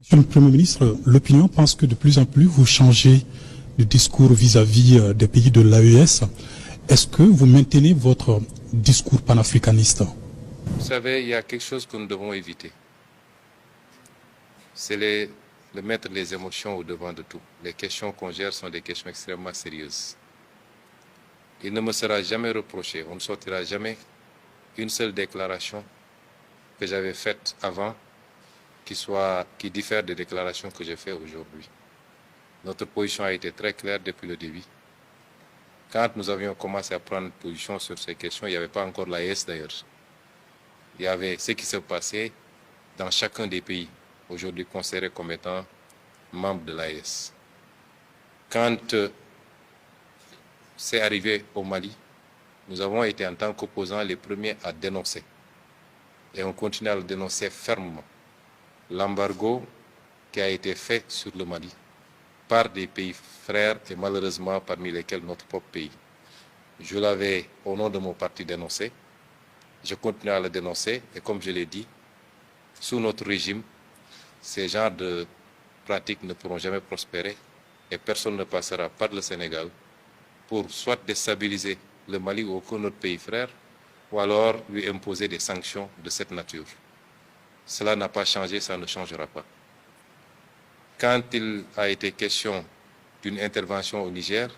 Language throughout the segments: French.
Monsieur le Premier ministre, l'opinion pense que de plus en plus vous changez de discours vis-à-vis des pays de l'AES. Est-ce que vous maintenez votre discours panafricaniste? Vous savez, il y a quelque chose que nous devons éviter. C'est de mettre les émotions au devant de tout. Les questions qu'on gère sont des questions extrêmement sérieuses. Il ne me sera jamais reproché, on ne sortira jamais une seule déclaration que j'avais faite avant qui diffère des déclarations que j'ai faites aujourd'hui. Notre position a été très claire depuis le début. Quand nous avions commencé à prendre position sur ces questions, il n'y avait pas encore l'AES d'ailleurs. Il y avait ce qui se passait dans chacun des pays, aujourd'hui considérés comme étant membres de l'AES. Quand c'est arrivé au Mali, nous avons été en tant qu'opposants les premiers à dénoncer. Et on continue à le dénoncer fermement. L'embargo qui a été fait sur le Mali par des pays frères et malheureusement parmi lesquels notre propre pays. Je l'avais au nom de mon parti dénoncé. Je continue à le dénoncer et comme je l'ai dit, sous notre régime, ces genres de pratiques ne pourront jamais prospérer et personne ne passera par le Sénégal pour soit déstabiliser le Mali ou aucun autre pays frère ou alors lui imposer des sanctions de cette nature. Cela n'a pas changé, ça ne changera pas. Quand il a été question d'une intervention au Niger,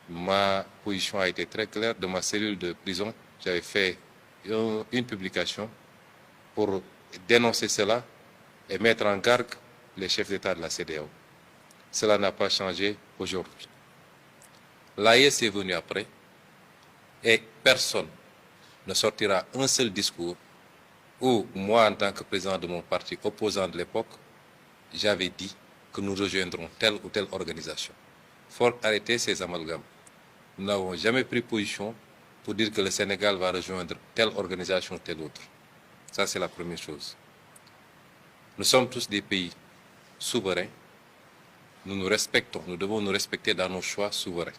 ma position a été très claire. De ma cellule de prison, j'avais fait une publication pour dénoncer cela et mettre en garde les chefs d'État de la CEDEAO. Cela n'a pas changé aujourd'hui. L'AES est venu après et personne ne sortira un seul discours où moi, en tant que président de mon parti opposant de l'époque, j'avais dit que nous rejoindrons telle ou telle organisation. Il faut arrêter ces amalgames. Nous n'avons jamais pris position pour dire que le Sénégal va rejoindre telle organisation ou telle autre. Ça, c'est la première chose. Nous sommes tous des pays souverains. Nous nous respectons. Nous devons nous respecter dans nos choix souverains.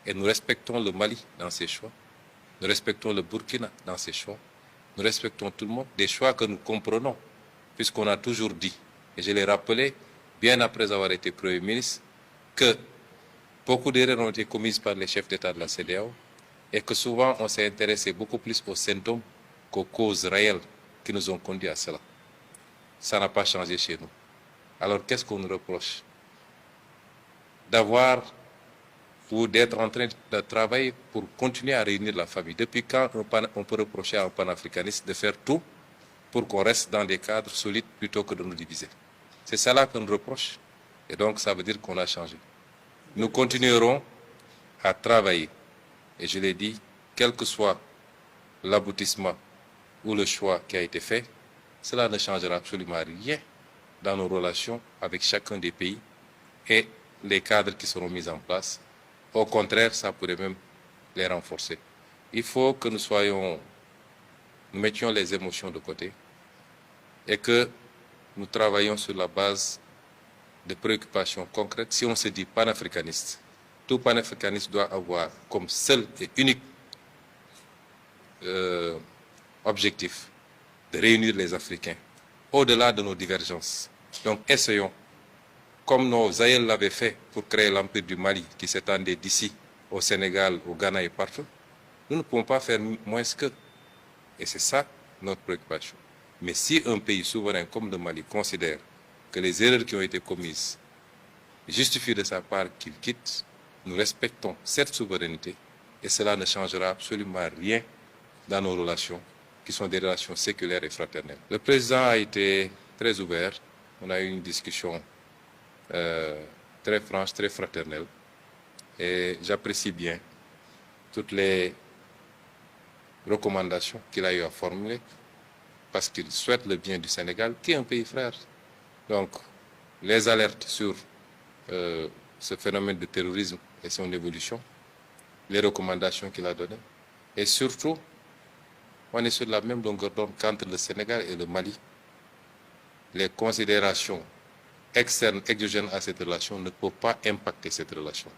Et nous respectons le Mali dans ses choix. Nous respectons le Burkina dans ses choix. Nous respectons tout le monde. Des choix que nous comprenons, puisqu'on a toujours dit, et je l'ai rappelé, bien après avoir été Premier ministre, que beaucoup d'erreurs ont été commises par les chefs d'État de la CEDEAO et que souvent on s'est intéressé beaucoup plus aux symptômes qu'aux causes réelles qui nous ont conduits à cela. Ça n'a pas changé chez nous. Alors qu'est-ce qu'on nous reproche? D'avoir ou d'être en train de travailler pour continuer à réunir la famille. Depuis quand on peut reprocher à un panafricaniste de faire tout pour qu'on reste dans des cadres solides plutôt que de nous diviser? C'est cela qu'on nous reproche. Et donc ça veut dire qu'on a changé. Nous continuerons à travailler. Et je l'ai dit, quel que soit l'aboutissement ou le choix qui a été fait, cela ne changera absolument rien dans nos relations avec chacun des pays et les cadres qui seront mis en place. Au contraire, ça pourrait même les renforcer. Il faut que nous mettions les émotions de côté et que nous travaillions sur la base de préoccupations concrètes. Si on se dit panafricaniste, tout panafricaniste doit avoir comme seul et unique objectif de réunir les Africains au-delà de nos divergences. Donc essayons, comme nos aïeux l'avaient fait pour créer l'Empire du Mali qui s'étendait d'ici au Sénégal, au Ghana et partout, nous ne pouvons pas faire moins qu'eux. Et c'est ça notre préoccupation. Mais si un pays souverain comme le Mali considère que les erreurs qui ont été commises justifient de sa part qu'il quitte, nous respectons cette souveraineté et cela ne changera absolument rien dans nos relations qui sont des relations séculaires et fraternelles. Le président a été très ouvert. On a eu une discussion très franche, très fraternelle. Et j'apprécie bien toutes les recommandations qu'il a eu à formuler parce qu'il souhaite le bien du Sénégal, qui est un pays frère. Donc, les alertes sur ce phénomène de terrorisme et son évolution, les recommandations qu'il a données, et surtout, on est sur la même longueur d'onde qu'entre le Sénégal et le Mali. Les considérations externes, exogènes à cette relation ne peuvent pas impacter cette relation.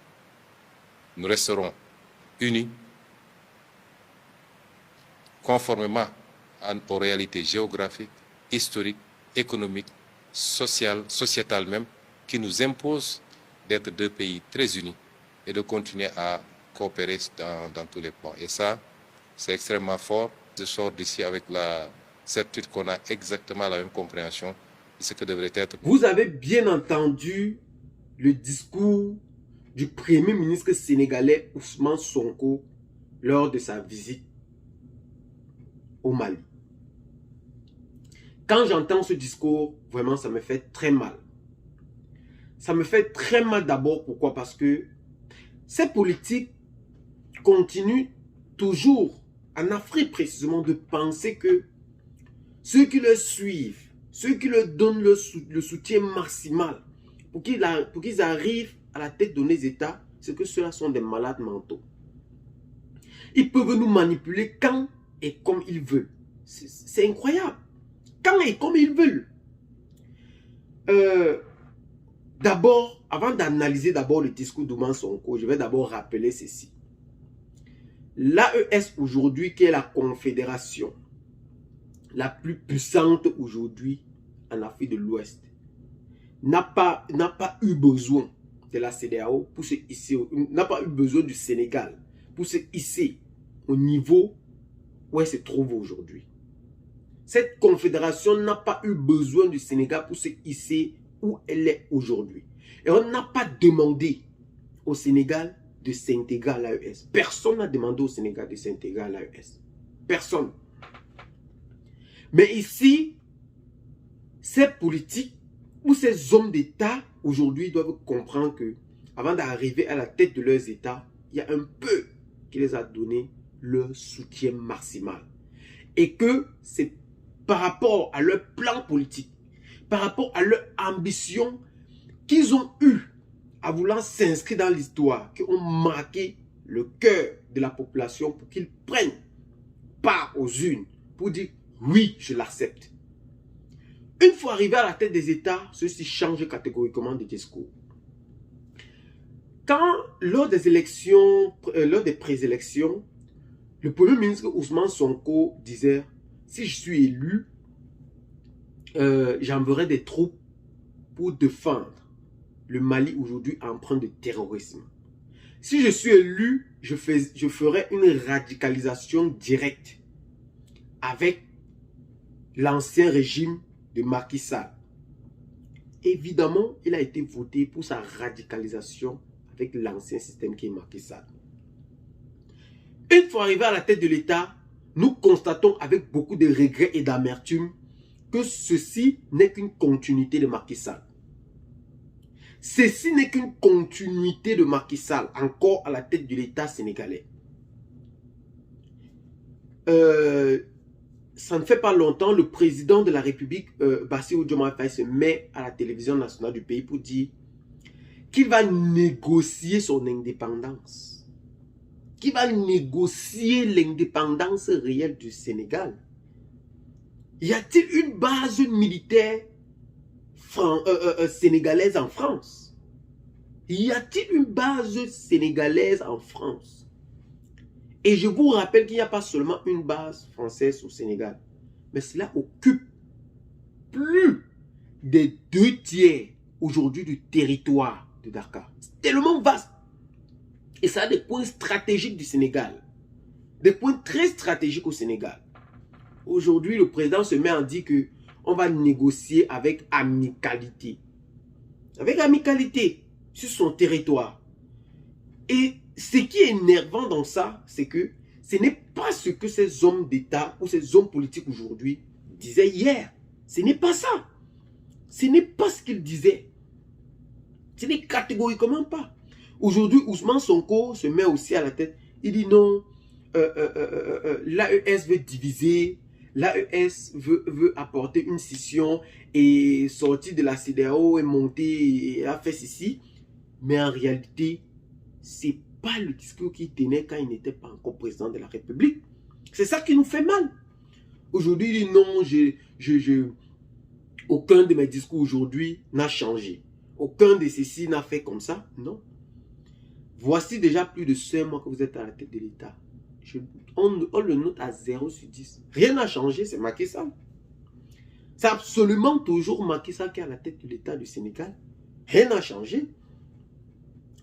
Nous resterons unis, conformément aux réalités géographiques, historiques, économiques sociétale même, qui nous impose d'être deux pays très unis et de continuer à coopérer dans tous les plans. Et ça, c'est extrêmement fort. Je sors d'ici avec la certitude qu'on a exactement la même compréhension de ce que devrait être. Vous avez bien entendu le discours du Premier ministre sénégalais Ousmane Sonko lors de sa visite au Mali. Quand j'entends ce discours, vraiment, ça me fait très mal. Ça me fait très mal d'abord, pourquoi? Parce que ces politiques continuent toujours, en Afrique précisément, de penser que ceux qui le suivent, ceux qui leur donnent le soutien maximal pour qu'ils arrivent à la tête de nos États, c'est que ceux-là sont des malades mentaux. Ils peuvent nous manipuler quand et comme ils veulent. C'est incroyable. Quand et comme ils veulent. D'abord, avant d'analyser d'abord le discours d'Ousmane Sonko, je vais d'abord rappeler ceci. L'AES aujourd'hui, qui est la confédération la plus puissante aujourd'hui en Afrique de l'Ouest, n'a pas eu besoin de la CEDEAO pour se hisser, n'a pas eu besoin du Sénégal pour se hisser au niveau où elle se trouve aujourd'hui. Cette confédération n'a pas eu besoin du Sénégal pour se hisser où elle est aujourd'hui. Et on n'a pas demandé au Sénégal de s'intégrer à l'AES. Personne n'a demandé au Sénégal de s'intégrer à l'AES. Personne. Mais ici, ces politiques ou ces hommes d'État aujourd'hui doivent comprendre que avant d'arriver à la tête de leurs États, il y a un peu qui les a donné leur soutien maximal. Et que c'est par rapport à leur plan politique, par rapport à leur ambition qu'ils ont eu à vouloir s'inscrire dans l'histoire, qui ont marqué le cœur de la population pour qu'ils prennent part aux urnes, pour dire oui, je l'accepte. Une fois arrivé à la tête des États, ceux-ci changent catégoriquement de discours. Quand, lors des élections, lors des présélections, le Premier ministre Ousmane Sonko disait, si je suis élu, j'enverrai des troupes pour défendre le Mali aujourd'hui empreint de terrorisme. Si je suis élu, je ferai une radicalisation directe avec l'ancien régime de Macky Sall. Évidemment, il a été voté pour sa radicalisation avec l'ancien système qui est Macky Sall. Une fois arrivé à la tête de l'État, nous constatons avec beaucoup de regrets et d'amertume que ceci n'est qu'une continuité de Macky Sall. Ceci n'est qu'une continuité de Macky Sall, encore à la tête de l'État sénégalais. Ça ne fait pas longtemps, le président de la République, Bassirou Diomaye Faye, se met à la télévision nationale du pays pour dire qu'il va négocier son indépendance. Qu'il va négocier l'indépendance réelle du Sénégal. Y a-t-il une base militaire sénégalaise en France? Y a-t-il une base sénégalaise en France? Et je vous rappelle qu'il n'y a pas seulement une base française au Sénégal, mais cela occupe plus des 2/3 aujourd'hui du territoire de Dakar. C'est tellement vaste. Et ça a des points stratégiques du Sénégal. Des points très stratégiques au Sénégal. Aujourd'hui, le président se met à dire que on va négocier avec amicalité. Avec amicalité sur son territoire. Et ce qui est énervant dans ça, c'est que ce n'est pas ce que ces hommes d'État ou ces hommes politiques aujourd'hui disaient hier. Ce n'est pas ça. Ce n'est pas ce qu'ils disaient. Ce n'est catégoriquement pas. Aujourd'hui, Ousmane Sonko se met aussi à la tête. Il dit non, l'AES veut diviser, l'AES veut apporter une scission et sortir de la CEDEAO et monter et a fait ceci. Mais en réalité, c'est pas le discours qu'il tenait quand il n'était pas encore président de la République. C'est ça qui nous fait mal. Aujourd'hui, il dit non, aucun de mes discours aujourd'hui n'a changé. Aucun de ceci n'a fait comme ça. Non. Voici déjà plus de 5 mois que vous êtes à la tête de l'État. On le note à 0/10. Rien n'a changé, c'est Macky Sall. C'est absolument toujours Macky Sall qui est à la tête de l'État du Sénégal. Rien n'a changé.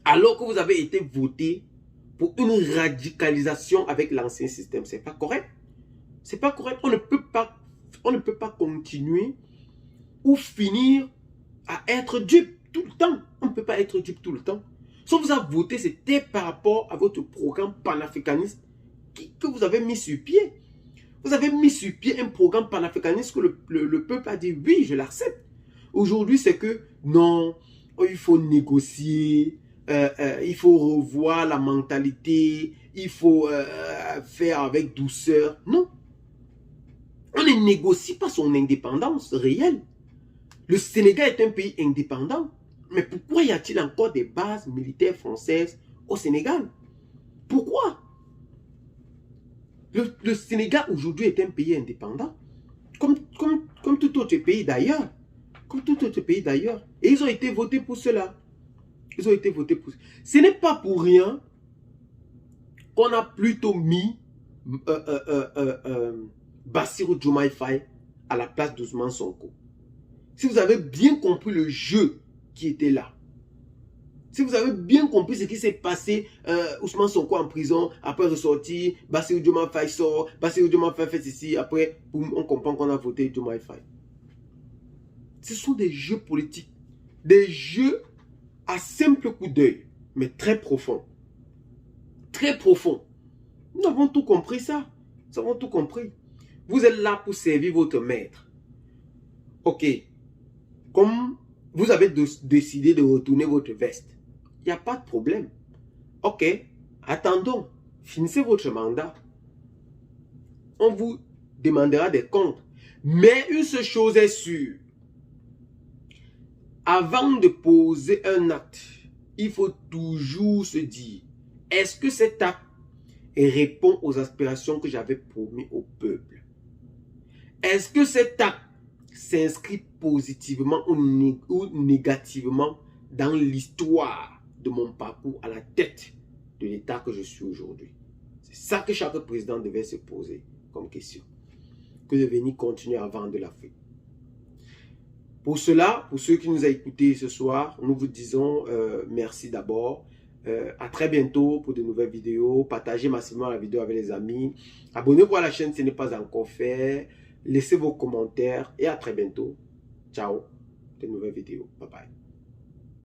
Alors que vous avez été voté pour une radicalisation avec l'ancien système. C'est pas correct. C'est pas correct. On ne peut pas continuer ou finir à être dupe tout le temps. On ne peut pas être dupe tout le temps. Si on vous a voté, c'était par rapport à votre programme panafricaniste que vous avez mis sur pied. Vous avez mis sur pied un programme panafricaniste que le peuple a dit oui, je l'accepte. Aujourd'hui, c'est que non, il faut négocier, il faut revoir la mentalité, il faut faire avec douceur. Non. On ne négocie pas son indépendance réelle. Le Sénégal est un pays indépendant. Mais pourquoi y a-t-il encore des bases militaires françaises au Sénégal? Pourquoi? Le Sénégal aujourd'hui est un pays indépendant. Comme tout autre pays d'ailleurs. Comme tout autre pays d'ailleurs. Et ils ont été votés pour cela. Ils ont été votés pour cela. Ce n'est pas pour rien qu'on a plutôt mis Bassirou Diomaye Faye à la place d'Ousmane Sonko. Si vous avez bien compris le jeu qui était là, si vous avez bien compris ce qui s'est passé, Ousmane Sonko en prison, après ressorti, Bassirou Diomaye Faye sort, Bassirou Diomaye Faye fait ceci, après boum, on comprend qu'on a voté Diomaye Faye. Ce sont des jeux politiques, des jeux à simple coup d'œil, mais très profonds. Très profonds. Nous avons tout compris ça. Nous avons tout compris. Vous êtes là pour servir votre maître. Ok. Comme vous avez décidé de retourner votre veste, il n'y a pas de problème. Ok. Attendons. Finissez votre mandat. On vous demandera des comptes. Mais une seule chose est sûre. Avant de poser un acte, il faut toujours se dire, est-ce que cet acte répond aux aspirations que j'avais promis au peuple? Est-ce que cet acte s'inscrit positivement ou négativement dans l'histoire de mon parcours à la tête de l'État que je suis aujourd'hui? C'est ça que chaque président devait se poser comme question, que de venir continuer à vendre l'Afrique. Pour cela, pour ceux qui nous ont écoutés ce soir, nous vous disons merci d'abord. À très bientôt pour de nouvelles vidéos. Partagez massivement la vidéo avec les amis. Abonnez-vous à la chaîne si ce n'est pas encore fait. Laissez vos commentaires et à très bientôt. Ciao. De nouvelles vidéos. Bye bye.